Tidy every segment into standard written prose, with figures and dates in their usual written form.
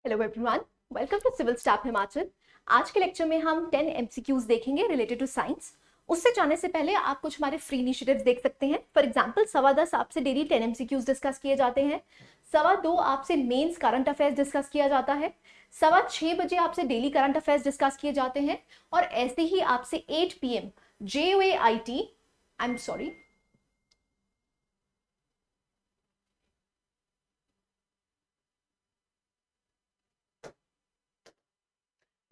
Hello everyone, welcome to civil staff Himachal. आज के lecture में हम 10 एमसीक्यूज देखेंगे रिलेटेड टू साइंस। उससे जाने से पहले आप कुछ हमारे फ्री इनिशिएटिव्स देख सकते हैं। फॉर एग्जांपल 10:15 आपसे डेली 10 एमसीक्यूज डिस्कस किए जाते हैं। 2:15 आपसे मेंस करंट अफेयर्स डिस्कस किया जाता है। 6:15 बजे आपसे डेली करंट अफेयर्स डिस्कस किए जाते हैं। और ऐसे ही आपसे 8 PM JOAIT I am sorry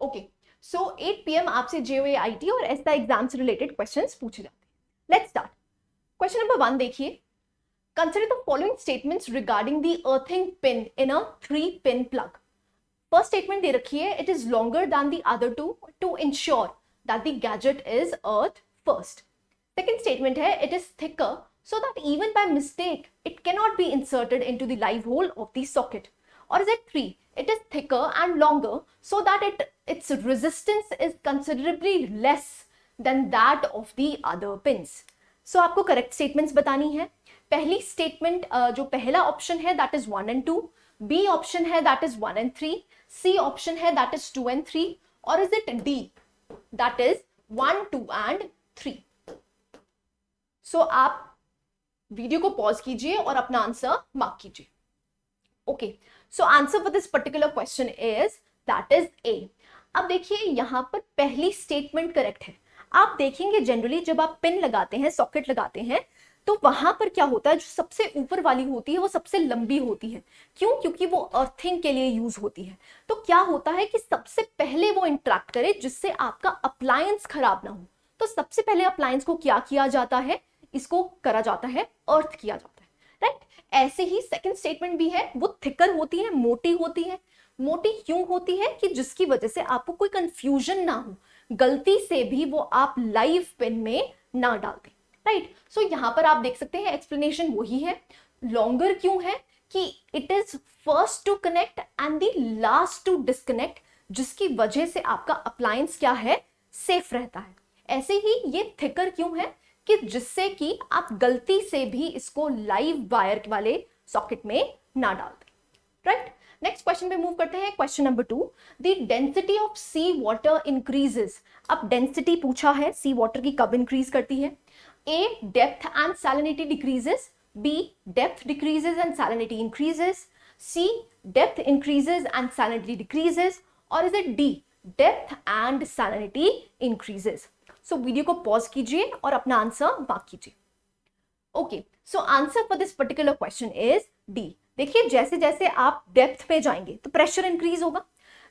okay so 8 PM आपसे JOAIT और ऐसा एग्जाम से रिलेटेड क्वेश्चंस पूछे जाते हैं। Let's start. क्वेश्चन नंबर 1 देखिए, consider the following statements regarding the earthing pin in a 3-pin plug. First statement दे रखी है, it is longer than the other two ensure that the gadget is earth first. Second statement है, it is thicker so that even by mistake it cannot be inserted into the live hole of the socket. Or is it 3, it is thicker and longer so that its resistance is considerably less than that of the other pins. So आपको correct statements बतानी है। पहली statement जो पहला option है that is 1 and 2, B option है that is 1 and 3, C option है that is 2 and 3, और is it D that is 1, 2 and 3। So आप वीडियो को पॉज कीजिए और अपना आंसर मार्क कीजिए। Okay, so answer for this particular question is that is A. अब देखिए यहां पर पहली स्टेटमेंट करेक्ट है। आप देखेंगे जनरली जब आप पिन लगाते हैं, सॉकेट लगाते हैं, तो वहां पर क्या होता है, जो सबसे ऊपर वाली होती है वो सबसे लंबी होती है। क्यों? क्योंकि वो अर्थिंग के लिए यूज होती है। तो क्या होता है कि सबसे पहले वो इंटरेक्ट करे जिससे आपका अप्लायंस खराब ना हो। तो सबसे पहले अप्लायंस को क्या किया जाता है, इसको करा जाता है, अर्थ किया जाता है, राइट। ऐसे ही सेकंड स्टेटमेंट भी है, वो थिकर होती है, मोटी होती है। मोटी क्यों होती है कि जिसकी वजह से आपको कोई कंफ्यूजन ना हो, गलती से भी वो आप लाइव पेन में ना डाल दें, राइट। सो यहां पर आप देख सकते हैं एक्सप्लेनेशन वही है। लॉन्गर क्यों है कि it is first to connect and the last to disconnect, जिसकी वजह से आपका अप्लायंस क्या है, सेफ रहता है। ऐसे ही ये थिकर क्यों है कि जिससे कि आप गलती से भी इसको लाइव वायर वाले सॉकेट में ना डाल दें, राइट। नेक्स्ट क्वेश्चन पे मूव करते हैं। Question number 2, the density of sea water increases. अब डेंसिटी पूछा है, सी वाटर की कब इंक्रीज करती है। A, depth and salinity decreases, B, depth decreases and salinity increases, C, depth increases and salinity decreases, और is it D, depth and salinity increases. So video को pause कीजिए और अपना आंसर मार्क कीजिए। Okay, so answer for this particular question is D. देखिए जैसे जैसे आप डेप्थ पे जाएंगे तो प्रेशर इंक्रीज होगा,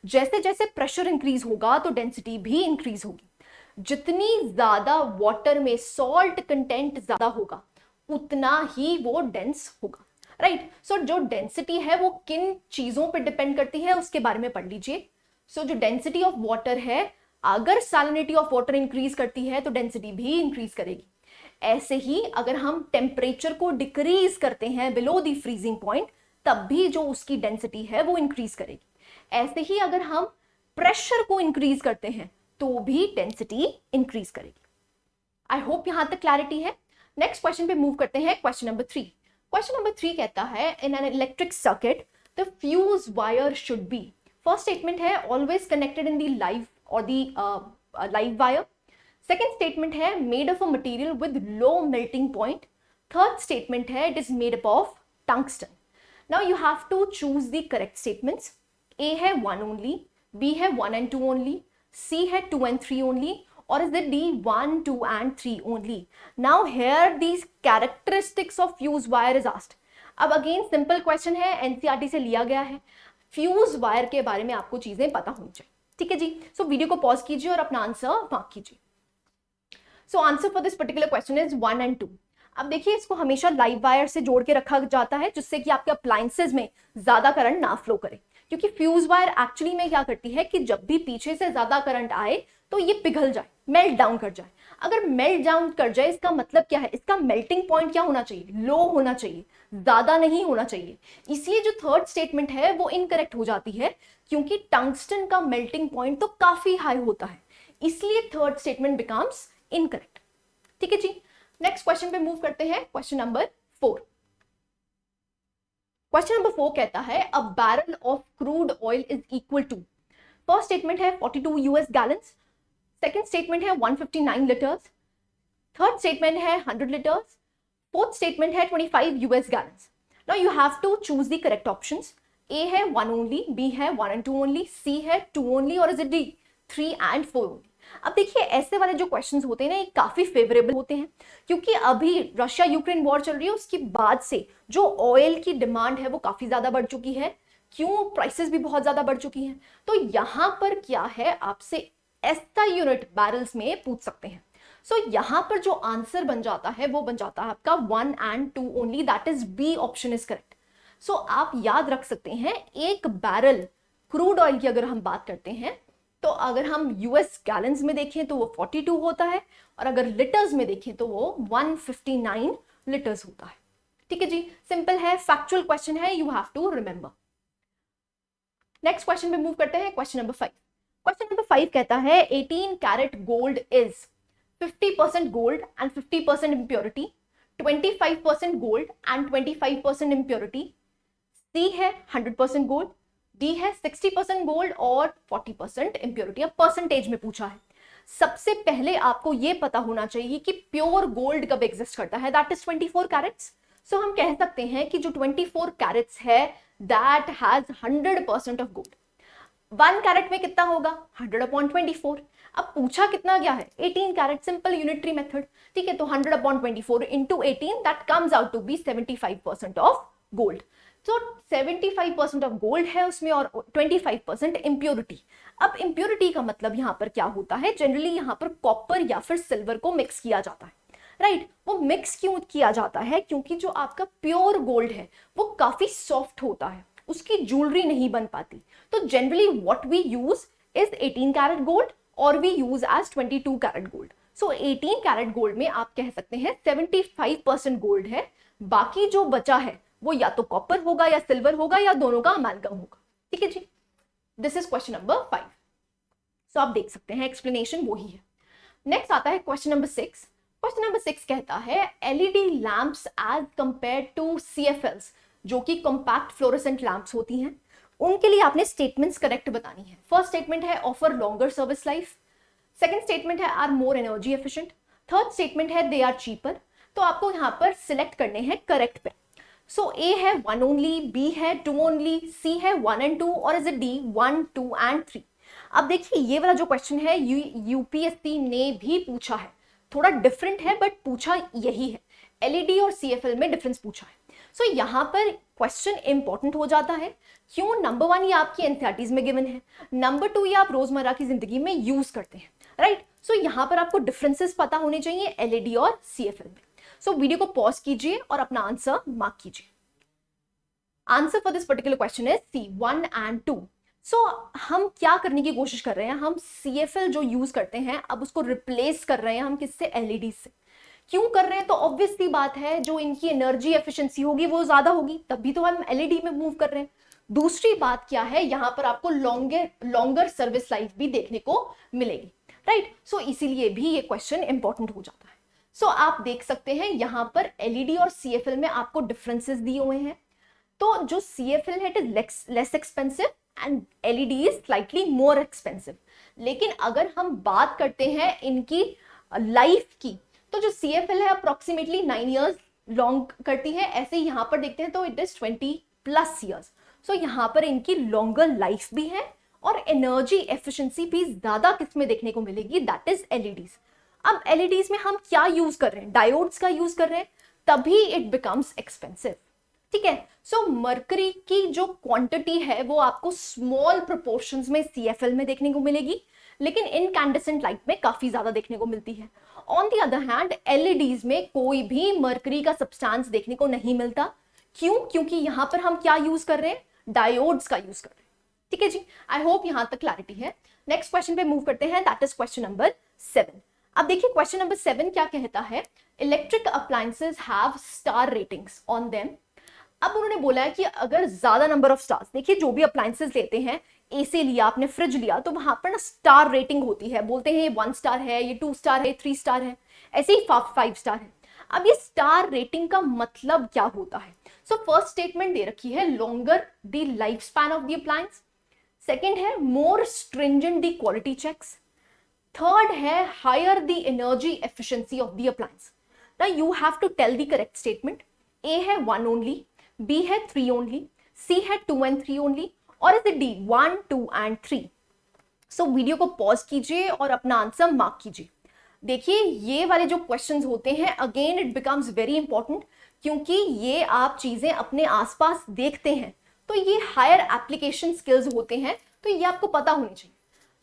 जैसे जैसे प्रेशर इंक्रीज होगा तो डेंसिटी भी इंक्रीज होगी। जितनी ज्यादा वाटर में सॉल्ट कंटेंट ज्यादा होगा उतना ही वो डेंस होगा, राइट। सो जो डेंसिटी है वो किन चीजों पर डिपेंड करती है उसके बारे में पढ़ लीजिए। सो जो डेंसिटी ऑफ वाटर है, अगर सैलिनिटी ऑफ वाटर इंक्रीज करती है तो डेंसिटी भी इंक्रीज करेगी। ऐसे ही अगर हम टेम्परेचर को डिक्रीज करते हैं बिलो द फ्रीजिंग पॉइंट, तब भी जो उसकी डेंसिटी है वो इंक्रीज करेगी। ऐसे ही अगर हम प्रेशर को इंक्रीज करते हैं तो भी डेंसिटी इंक्रीज करेगी। आई होप यहां तक क्लैरिटी है। नेक्स्ट क्वेश्चन पे मूव करते हैं। Question number 3। क्वेश्चन नंबर 3 कहता है, in an electric circuit the fuse wire should be. First statement है, always connected in the live or the live wire. Second statement है, made of a material with low melting point. Third statement है, it is made up of tungsten. Now you have to choose the correct statements. A है 1 only, B है 1 and 2 only, C है 2 and 3 only, or is it D 1, 2 and 3 only? Now here these characteristics of fuse wire is asked. अब again simple question है, NCERT से लिया गया है। Fuse wire के बारे में आपको चीजें पता होनी चाहिए, ठीक है जी। सो वीडियो को पॉज कीजिए और अपना आंसर मार्क कीजिए। सो answer for this particular question is 1 and 2। अब देखिए इसको हमेशा लाइव वायर से जोड़ के रखा जाता है जिससे कि आपके अप्लायंसेस में ज्यादा करंट ना फ्लो करे, क्योंकि फ्यूज वायर एक्चुअली में क्या करती है कि जब भी पीछे से ज्यादा करंट आए तो ये पिघल जाए, मेल्ट डाउन कर जाए। अगर मेल्ट डाउन कर जाए इसका मतलब क्या है, इसका मेल्टिंग पॉइंट क्या होना चाहिए, लो होना चाहिए, ज्यादा नहीं होना चाहिए। इसलिए जो थर्ड स्टेटमेंट है वो इनकरेक्ट हो जाती है, क्योंकि टंगस्टन का मेल्टिंग पॉइंट तो काफी हाई होता है, इसलिए थर्ड स्टेटमेंट बिकम्स इनकरेक्ट, ठीक है जी। नेक्स्ट क्वेश्चन पे मूव करते हैं। Question number 4। क्वेश्चन नंबर 4 कहता है a barrel of crude oil is equal to, first statement है 42 यूएस गैलन्स, सेकंड स्टेटमेंट है 159 लीटर्स, थर्ड स्टेटमेंट है 100 लीटर्स, फोर्थ स्टेटमेंट है 25 US gallons. Now you have to choose the correct options. A है 1 only, B है 1 and 2 only, सी है 2 only और is it D 3 and 4 only. अब देखिए ऐसे वाले जो क्वेश्चंस होते हैं ना ये काफी फेवरेबल होते हैं क्योंकि अभी रशिया यूक्रेन वॉर चल रही है, उसके बाद से जो ऑयल की डिमांड है वो काफी ज्यादा बढ़ चुकी है. क्यों? प्राइसेस भी बहुत ज्यादा बढ़ चुकी हैं. तो यहां पर क्या है आपसे एसआई यूनिट बैरल्स में पूछ सकते हैं. सो यहां पर जो आंसर बन जाता है वो बन जाता है आपका 1 and 2 only, that is B option is correct. So आप याद रख सकते हैं एक बैरल क्रूड ऑयल की अगर हम बात करते हैं तो अगर हम यूएस गैलन्स में देखें तो वो 42 होता है और अगर लिटर्स में देखें तो वो 159 लीटर्स होता है. ठीक है जी, सिंपल है, फैक्चुअल क्वेश्चन है, you have to remember. Next question पे मूव करते हैं. Question number 5. क्वेश्चन नंबर 5 कहता है 18 carat gold is 50% gold and 50% impurity, 25% gold and 25% impurity, C है 100% गोल्ड, डी है 60% गोल्ड और 40% इम्प्योरिटी. अब परसेंटेज में पूछा है. सबसे पहले आपको यह पता होना चाहिए कि प्योर गोल्ड कब एग्जिस्ट करता है, दैट इज 24 कैरेट्स. सो हम कह सकते हैं कि जो 24 कैरेट्स है that has 100% of gold. 1 carat में कितना होगा 100/24. अब पूछा कितना गया है 18 कैरेट, सिंपल यूनिटरी मेथड. ठीक है, तो 100/24 into 18 that comes out to be 75% of gold. तो 75% ऑफ गोल्ड है उसमें और 25% इम्प्योरिटी. अब इम्प्योरिटी का मतलब यहां पर क्या होता है, जनरली यहां पर कॉपर या फिर सिल्वर को मिक्स किया जाता है. राइट, वो मिक्स क्यों किया जाता है, क्योंकि जो आपका प्योर गोल्ड है वो काफी सॉफ्ट होता है, उसकी ज्वेलरी नहीं बन पाती. तो generally what we use is 18 carat gold और we use as 22 carat gold. So 18 carat gold में आप कह सकते हैं 75% गोल्ड है, बाकी जो बचा है वो या तो कॉपर होगा या सिल्वर होगा या दोनों का अमालगम होगा. ठीक है जी, दिस इज क्वेश्चन नंबर 5. सो आप देख सकते हैं एक्सप्लेनेशन वही है. नेक्स्ट आता है क्वेश्चन नंबर 6. क्वेश्चन नंबर 6 कहता है LED lamps as compared to CFLs, जो कि कॉम्पैक्ट फ्लोरोसेंट लैंप्स होती हैं, उनके लिए आपने स्टेटमेंट्स करेक्ट बतानी है. फर्स्ट स्टेटमेंट है offer longer service life, second statement है are more energy efficient, third statement है दे आर चीपर. तो आपको यहां पर सिलेक्ट करने हैं करेक्ट पे. सो ए है 1 ओनली, बी है 2 ओनली, सी है 1 and 2 और इज इट डी 1, 2 and 3. अब देखिए ये वाला जो क्वेश्चन है यूपीएससी ने भी पूछा है, थोड़ा डिफरेंट है बट पूछा यही है. एलईडी और सीएफएल में डिफरेंस पूछा है. सो यहां पर क्वेश्चन इंपॉर्टेंट हो जाता है. क्यों? नंबर 1 ये आपकी एनसीईआरटीज में गिवन है, नंबर 2 ये आप रोजमर्रा की जिंदगी में यूज करते हैं. राइट, सो यहां पर आपको डिफरेंसेस पता होने चाहिए एलईडी और सीएफएल में. सो वीडियो को पॉज कीजिए और अपना आंसर मार्क कीजिए. Answer for this particular question is C 1 and 2. सो हम क्या करने की कोशिश कर रहे हैं, हम सीएफएल जो यूज करते हैं अब उसको रिप्लेस कर रहे हैं हम किससे, एलईडी से. क्यों कर रहे हैं? तो ऑब्वियस सी बात है जो इनकी एनर्जी एफिशिएंसी होगी वो ज्यादा होगी, तभी तो हम एलईडी में मूव कर रहे हैं. दूसरी बात क्या है, यहां पर आपको लॉन्गर सर्विस लाइफ भी देखने को मिलेगी. राइट, सो इसीलिए भी ये क्वेश्चन इंपॉर्टेंट हो जाता है. सो आप देख सकते हैं यहां पर एलईडी और सीएफएल में आपको डिफरेंसेस दिए हुए हैं. तो जो सीएफएल है it is less expensive and LED is slightly more expensive. लेकिन अगर हम बात करते हैं इनकी लाइफ की, तो जो सीएफएल है अप्रोक्सीमेटली 9 years लॉन्ग करती है, ऐसे ही यहां पर देखते हैं तो इट इज 20+ years. सो यहां पर इनकी लॉन्गर लाइफ भी है और एनर्जी एफिशिएंसी भी ज्यादा किसमें देखने को मिलेगी, दैट इज एलईडीज. अब एलईडीज में हम क्या यूज कर रहे हैं, डायोड्स का यूज कर रहे हैं, तभी इट बिकम्स एक्सपेंसिव. ठीक है, सो मर्करी की जो क्वांटिटी है वो आपको स्मॉल प्रोपोर्शंस में सीएफएल में देखने को मिलेगी, लेकिन इनकैंडेसेंट लाइट में काफी ज्यादा देखने को मिलती है. On the other hand LEDs में कोई भी मर्करी का सब्सटेंस देखने को नहीं मिलता. क्यों? क्योंकि यहां पर हम क्या यूज कर रहे हैं, डायोड्स का यूज कर रहे हैं. ठीक है जी, आई होप यहां तक क्लैरिटी है. नेक्स्ट क्वेश्चन पे मूव करते हैं, दैट इज क्वेश्चन नंबर 7. अब देखिए क्वेश्चन नंबर 7 क्या कहता है, electric appliances have star ratings on them. अब उन्होंने बोला है कि अगर ज्यादा नंबर ऑफ स्टार्स, देखिए जो भी अप्लायंसेस लेते हैं, एसी लिया आपने, फ्रिज लिया, तो वहां पर ना स्टार रेटिंग होती है, बोलते हैं ये 1 स्टार है, ये 2 स्टार है, 3 स्टार है, ऐसे ही 5 स्टार है. अब ये स्टार रेटिंग का मतलब क्या होता है, सो फर्स्ट स्टेटमेंट दे रखी है longer the life span of the appliance, second है more stringent the quality checks, third है higher the energy efficiency of the appliance. Now you have to tell the correct statement. A है 1 only, B है 3 only, सी है 2 and 3 only, और is it D 1, 2 and 3. So video को pause कीजिए और अपना answer mark कीजिए. देखिए ये वाले जो क्वेश्चंस होते हैं again it becomes very important, क्योंकि ये आप चीजें अपने आसपास देखते हैं तो ये हायर एप्लीकेशन स्किल्स होते हैं, तो ये आपको पता होनी चाहिए.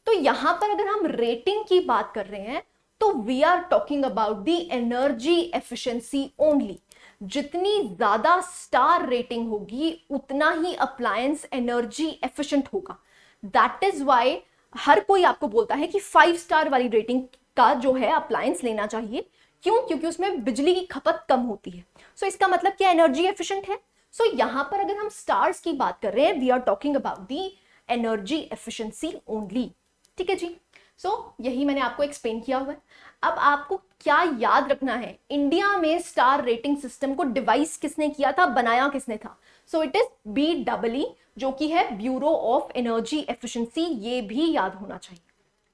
तो यहां पर अगर हम रेटिंग की बात कर रहे हैं तो we are talking about the energy efficiency only. जितनी ज्यादा स्टार रेटिंग होगी उतना ही अप्लायंस एनर्जी एफिशिएंट होगा. दैट इज वाई हर कोई आपको बोलता है कि 5 स्टार वाली रेटिंग का जो है अप्लायंस लेना चाहिए. क्यों? क्योंकि उसमें बिजली की खपत कम होती है. सो इसका मतलब क्या एनर्जी एफिशिएंट है. सो यहां पर अगर हम स्टार्स की बात कर रहे हैं we are talking about the energy efficiency only. ठीक है जी. सो यही मैंने आपको एक्सप्लेन किया हुआ है. अब आपको क्या याद रखना है, इंडिया में स्टार रेटिंग सिस्टम को डिवाइस किसने किया था, बनाया किसने था. सो इट इज BEE, जो कि है ब्यूरो ऑफ एनर्जी एफिशिएंसी. ये भी याद होना चाहिए.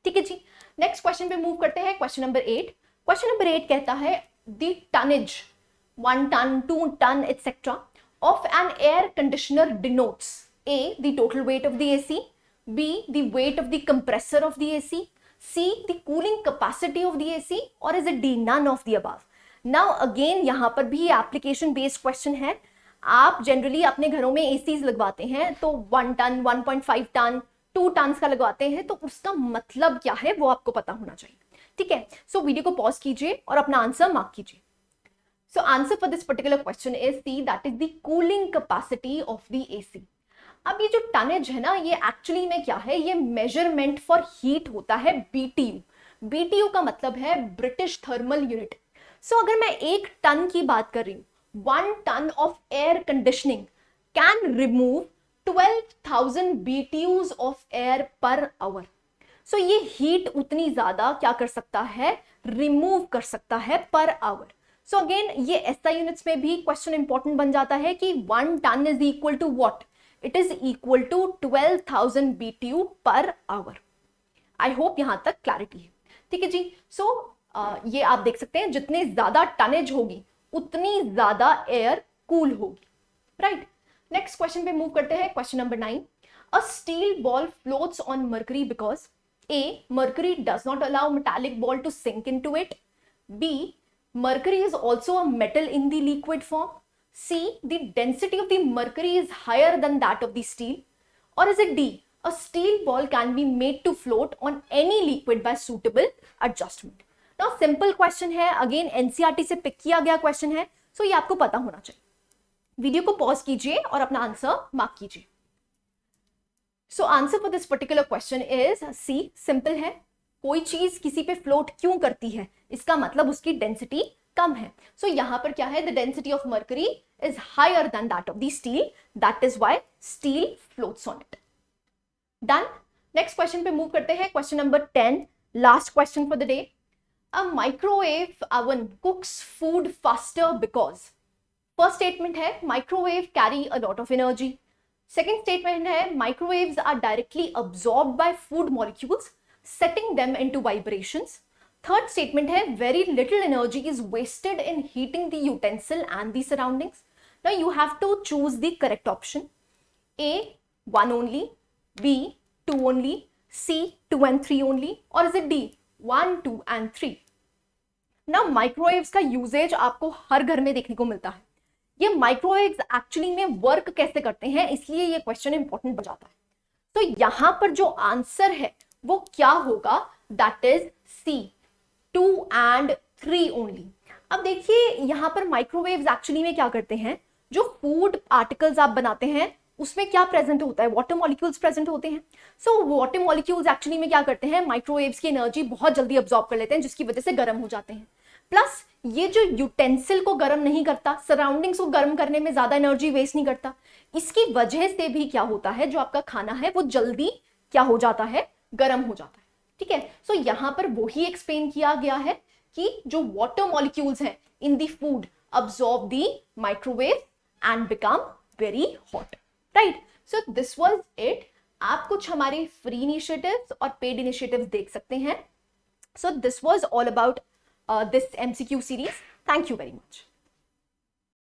ठीक है जी. नेक्स्ट क्वेश्चन पे मूव करते हैं. Question number 8. क्वेश्चन नंबर 8 कहता है the tonnage 1 ton, 2 ton, etc. of an air conditioner denotes A, the total weight of the AC, B, the weight of the compressor of the AC, C, the cooling capacity of the AC, or is it D, none of the above. Now again यहाँ पर भी application based question है. आप generally अपने घरों में ACs लगवाते हैं तो 1 ton, 1.5 ton, 2 tons का लगवाते हैं, तो उसका मतलब क्या है वो आपको पता होना चाहिए. ठीक है. सो वीडियो को पॉज कीजिए और अपना आंसर मार्क कीजिए. So answer for this particular question is C, that is the cooling capacity of the AC. अब ये जो टनेज है ना, ये एक्चुअली में क्या है, ये मेजरमेंट फॉर हीट होता है BTU. BTU का मतलब है ब्रिटिश थर्मल यूनिट. सो अगर मैं 1 टन की बात कर रही हूँ, 1 ton of air conditioning can remove 12,000 BTUs of air per hour. So ये हीट उतनी ज्यादा क्या कर सकता है, रिमूव कर सकता है पर आवर. सो अगेन ये SI यूनिट्स में भी क्वेश्चन इंपॉर्टेंट बन जाता है कि 1 ton is equal to what, it is equal to 12,000 BTU per hour. I hope यहां तक क्लैरिटी है. ठीक है जी. सो ये आप देख सकते हैं जितने ज्यादा टनेज होगी उतनी ज्यादा एयर कूल होगी. राइट. नेक्स्ट क्वेश्चन पे मूव करते हैं. Question number 9. A steel ball floats on mercury because A, mercury does not allow metallic ball to sink into it. B, mercury is also a metal in the liquid form. C, the density of the mercury is higher than that of the steel. Or is it D, a steel ball can be made to float on any liquid by suitable adjustment. Now simple question है, again NCERT से pick किया गया question है, so ये आपको पता होना चाहिए. वीडियो को पॉज कीजिए और अपना आंसर मार्क कीजिए. सो answer for this particular question is C. Simple है. कोई चीज किसी पे फ्लोट क्यों करती है, इसका मतलब उसकी डेंसिटी कम है. सो यहां पर क्या है, the density of mercury is higher than that of the steel, that is why steel floats on it. Done. Next question पे मूव करते हैं. Question number 10, last question for the day. A microwave oven cooks food faster because. First statement है microwave carry a lot of energy. Second statement है microwaves are directly absorbed by food molecules, setting them into vibrations. Third statement है very little energy is wasted in heating the utensil and the surroundings. Now you have to choose the correct option. A, 1 only, B, 2 only, C, 2 and 3 only, or is it D, 1, 2 and 3. Now microwaves का usage आपको हर घर में देखने को मिलता है. ये microwaves actually में वर्क कैसे करते हैं, इसलिए ये क्वेश्चन इंपॉर्टेंट बन जाता है. तो यहां पर जो आंसर है वो क्या होगा, that is C, 2 and 3 only. अब देखिए यहां पर माइक्रोवेव्स एक्चुअली में क्या करते हैं, जो फूड आर्टिकल्स आप बनाते हैं उसमें क्या प्रेजेंट होता है, वाटर मॉलिक्यूल्स प्रेजेंट होते हैं. सो वाटर मॉलिक्यूल्स एक्चुअली में क्या करते हैं, माइक्रोवेव्स की एनर्जी बहुत जल्दी अब्सॉर्ब कर लेते हैं, जिसकी वजह से गर्म हो जाते हैं. प्लस ये जो यूटेंसिल को गर्म नहीं करता, सराउंडिंग्स को गर्म करने में ज्यादा एनर्जी वेस्ट नहीं करता, इसकी वजह से भी क्या होता है, जो आपका खाना है वो जल्दी क्या हो जाता है, गर्म हो जाता है. ठीक है. सो यहां पर वही एक्सप्लेन किया गया है कि जो वाटर मॉलिक्यूल्स हैं in the food absorb the microwave and become very hot. Right? So this was it. आप कुछ हमारे free initiatives और paid initiatives देख सकते हैं. So this was all about this MCQ series. Thank you very much.